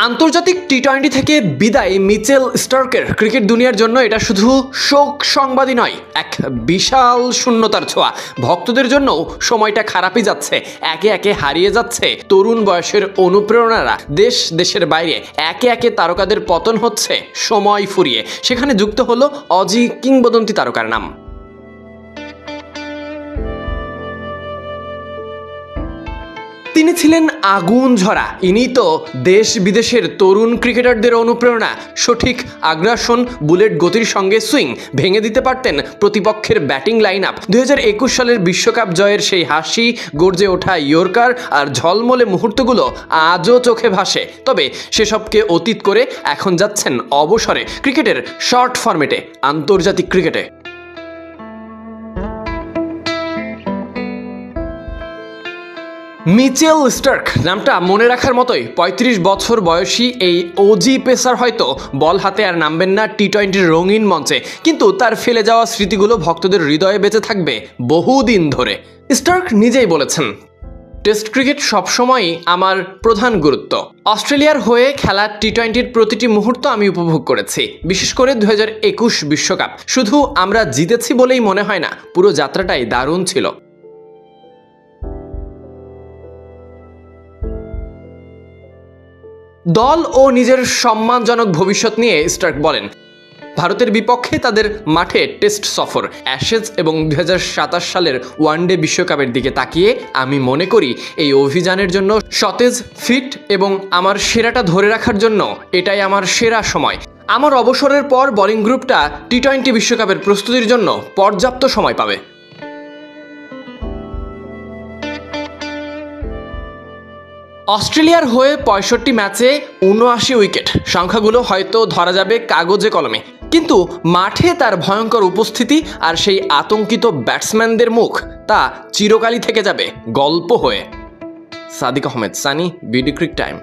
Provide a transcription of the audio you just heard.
আন্তর্জাতিক টি-20 থেকে বিদায় মিচেল স্টার্কের ক্রিকেট দুনিয়ার জন্য এটা শুধু শোক সংবাদই নয়, এক বিশাল শূন্যতার ছোঁয়া। ভক্তদের জন্য সময়টা খারাপই যাচ্ছে, একে একে হারিয়ে যাচ্ছে তরুণ বয়সের অনুপ্রেরণারা। দেশের বাইরে একে একে তারকাদের পতন হচ্ছে সময় ফুরিয়ে। সেখানে যুক্ত হলো অজি কিংবদন্তি তারকার নাম। তিনি ছিলেন আগুন ঝরা। ইনি তো দেশ বিদেশের তরুণ ক্রিকেটারদের অনুপ্রেরণা। সঠিক আগ্রাসন, বুলেট গতির সঙ্গে সুইং ভেঙে দিতে পারতেন প্রতিপক্ষের ব্যাটিং লাইন আপ। 2021 সালের বিশ্বকাপ জয়ের সেই হাসি, গর্জে ওঠা ইয়র্কার আর ঝলমলে মুহূর্তগুলো আজও চোখে ভাসে। তবে সেসবকে অতীত করে এখন যাচ্ছেন অবসরে ক্রিকেটের শর্ট ফরম্যাটে, আন্তর্জাতিক ক্রিকেটে। মিচেল স্টার্ক নামটা মনে রাখার মতোই। 35 বছর বয়সী এই ওজি পেসার হয়তো বল হাতে আর নামবেন না টি-20 রঙিন মঞ্চে, কিন্তু তার ফেলে যাওয়া স্মৃতিগুলো ভক্তদের হৃদয়ে বেঁচে থাকবে বহুদিন ধরে। স্টার্ক নিজেই বলেছেন, টেস্ট ক্রিকেট সবসময়ই আমার প্রধান গুরুত্ব। অস্ট্রেলিয়ার হয়ে খেলা টি-20-র প্রতিটি মুহূর্ত আমি উপভোগ করেছি, বিশেষ করে 2021 বিশ্বকাপ। শুধু আমরা জিতেছি বলেই মনে হয় না, পুরো যাত্রাটাই দারুণ ছিল। দল ও নিজের সম্মানজনক ভবিষ্যৎ নিয়ে স্টার্ক বলেন, ভারতের বিপক্ষে তাদের মাঠে টেস্ট সফর, অ্যাশেজ এবং 2027 সালের ওয়ানডে বিশ্বকাপের দিকে তাকিয়ে আমি মনে করি এই অভিযানের জন্য সতেজ, ফিট এবং আমার সেরাটা ধরে রাখার জন্য এটাই আমার সেরা সময়। আমার অবসরের পর বোলিং গ্রুপটা টি-20 বিশ্বকাপের প্রস্তুতির জন্য পর্যাপ্ত সময় পাবে। অস্ট্রেলিয়ার হয়ে 65 ম্যাচে 79 উইকেট, সংখ্যাগুলো হয়তো ধরা যাবে কাগজে কলমে, কিন্তু মাঠে তার ভয়ঙ্কর উপস্থিতি আর সেই আতঙ্কিত ব্যাটসম্যানদের মুখ, তা চিরকালই থেকে যাবে গল্প হয়ে। Sadiq Ahmed, Sunny, BD cric time.